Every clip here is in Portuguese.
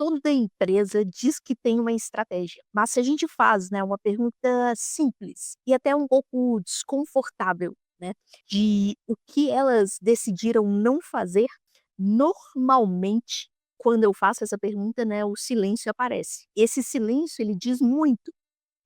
Toda empresa diz que tem uma estratégia, mas se a gente faz, né, uma pergunta simples e até um pouco desconfortável, né, de o que elas decidiram não fazer, normalmente, quando eu faço essa pergunta, né, o silêncio aparece. Esse silêncio, ele diz muito.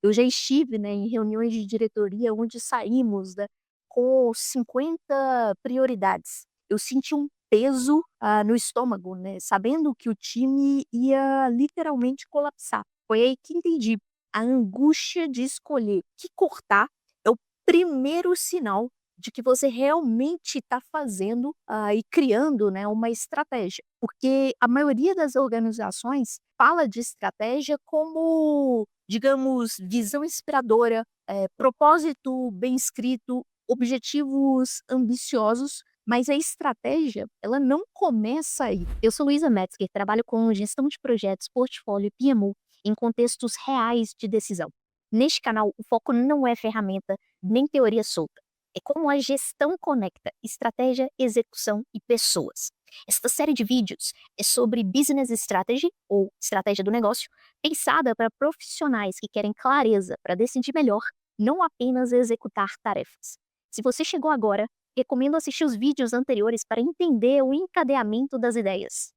Eu já estive, né, em reuniões de diretoria onde saímos, né, com 50 prioridades. Eu senti um peso, no estômago, né, sabendo que o time ia literalmente colapsar. Foi aí que entendi, a angústia de escolher o que cortar é o primeiro sinal de que você realmente está fazendo, e criando, né, uma estratégia. Porque a maioria das organizações fala de estratégia como, digamos, visão inspiradora, propósito bem escrito, objetivos ambiciosos, mas a estratégia, ela não começa aí. Eu sou Luísa Metzger, trabalho com gestão de projetos, portfólio e PMO em contextos reais de decisão. Neste canal, o foco não é ferramenta nem teoria solta. É como a gestão conecta estratégia, execução e pessoas. Esta série de vídeos é sobre business strategy, ou estratégia do negócio, pensada para profissionais que querem clareza para decidir melhor, não apenas executar tarefas. Se você chegou agora, recomendo assistir os vídeos anteriores para entender o encadeamento das ideias.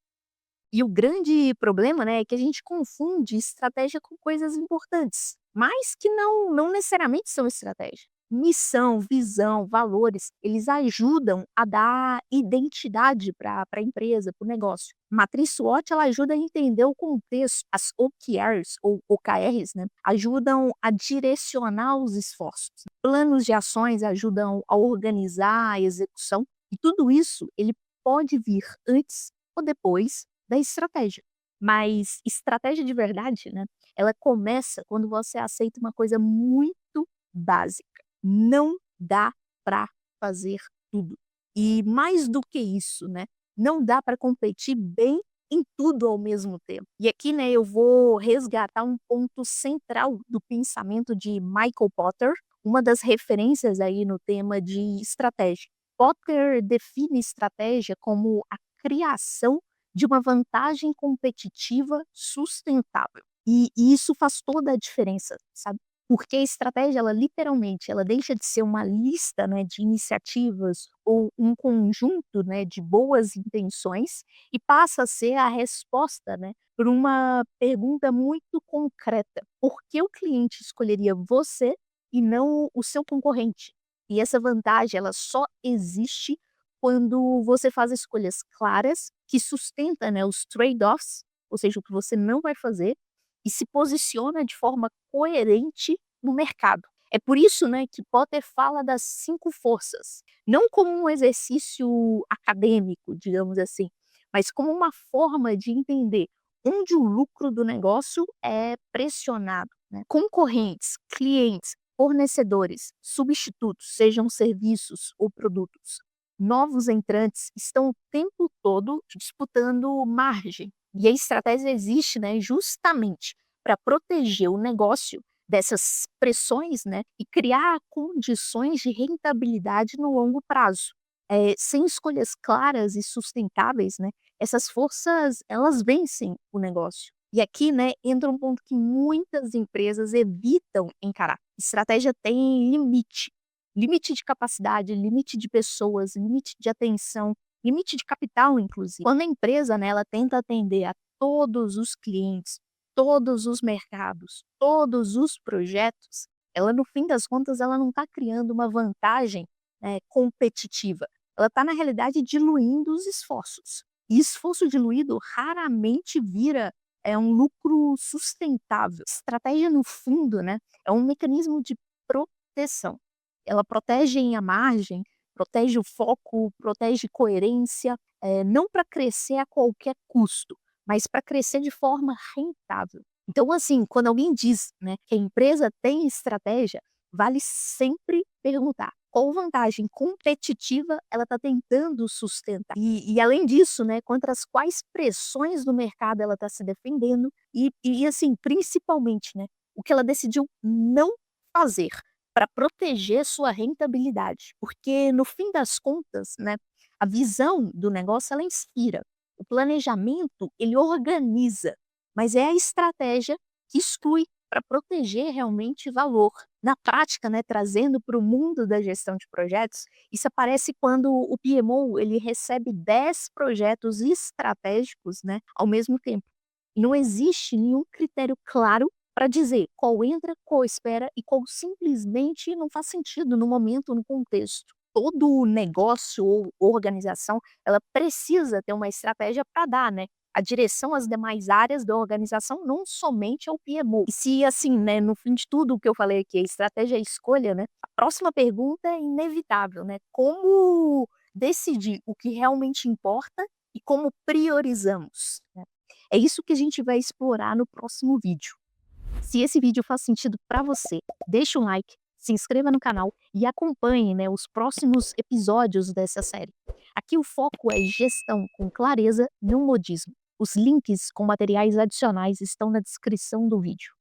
E o grande problema, né, é que a gente confunde estratégia com coisas importantes, mas que não necessariamente são estratégia. Missão, visão, valores, eles ajudam a dar identidade para a empresa, para o negócio. Matriz SWOT, ela ajuda a entender o contexto. As OKRs, ou OKRs, né, ajudam a direcionar os esforços. Planos de ações ajudam a organizar a execução. E tudo isso, ele pode vir antes ou depois da estratégia. Mas estratégia de verdade, né, ela começa quando você aceita uma coisa muito básica: não dá para fazer tudo. E mais do que isso, né, não dá para competir bem em tudo ao mesmo tempo. E aqui, né, eu vou resgatar um ponto central do pensamento de Michael Porter, uma das referências aí no tema de estratégia. Porter define estratégia como a criação de uma vantagem competitiva sustentável. E isso faz toda a diferença, sabe? Porque a estratégia, ela literalmente, ela deixa de ser uma lista, né, de iniciativas ou um conjunto, né, de boas intenções e passa a ser a resposta, né, para uma pergunta muito concreta: por que o cliente escolheria você e não o seu concorrente? E essa vantagem, ela só existe quando você faz escolhas claras, que sustenta, né, os trade-offs, ou seja, o que você não vai fazer, e se posiciona de forma coerente no mercado. É por isso, né, que Potter fala das 5 forças, não como um exercício acadêmico, digamos assim, mas como uma forma de entender onde o lucro do negócio é pressionado, né. Concorrentes, clientes, fornecedores, substitutos, sejam serviços ou produtos. Novos entrantes estão o tempo todo disputando margem. E a estratégia existe, né, justamente para proteger o negócio dessas pressões, né, e criar condições de rentabilidade no longo prazo. Sem escolhas claras e sustentáveis, né, essas forças, elas vencem o negócio. E aqui, né, entra um ponto que muitas empresas evitam encarar. Estratégia tem limite. Limite de capacidade, limite de pessoas, limite de atenção, limite de capital, inclusive. Quando a empresa, né, ela tenta atender a todos os clientes, todos os mercados, todos os projetos, ela, no fim das contas, ela não está criando uma vantagem, competitiva. Ela está, na realidade, diluindo os esforços. E esforço diluído raramente vira um lucro sustentável. Estratégia, no fundo, né, é um mecanismo de proteção. Ela protege a margem, protege o foco, protege coerência, não para crescer a qualquer custo, mas para crescer de forma rentável. Então, assim, quando alguém diz, né, que a empresa tem estratégia, vale sempre perguntar qual vantagem competitiva ela está tentando sustentar. E além disso, né, contra as quais pressões do mercado ela está se defendendo e assim, principalmente, né, o que ela decidiu não fazer para proteger sua rentabilidade. Porque no fim das contas, né, a visão do negócio, ela inspira. O planejamento, ele organiza. mas é a estratégia que exclui para proteger realmente valor. Na prática, né, trazendo para o mundo da gestão de projetos, isso aparece quando o PMO ele recebe 10 projetos estratégicos, né, ao mesmo tempo. Não existe nenhum critério claro para dizer qual entra, qual espera e qual simplesmente não faz sentido no momento, no contexto. Todo negócio ou organização, ela precisa ter uma estratégia para dar, né, a direção às demais áreas da organização, não somente ao PMO. E se assim, né, no fim de tudo o que eu falei aqui, a estratégia é a escolha, né, a próxima pergunta é inevitável, né, como decidir o que realmente importa e como priorizamos, né? É isso que a gente vai explorar no próximo vídeo. Se esse vídeo faz sentido para você, deixa um like, se inscreva no canal e acompanhe, né, os próximos episódios dessa série. Aqui o foco é gestão com clareza, não modismo. Os links com materiais adicionais estão na descrição do vídeo.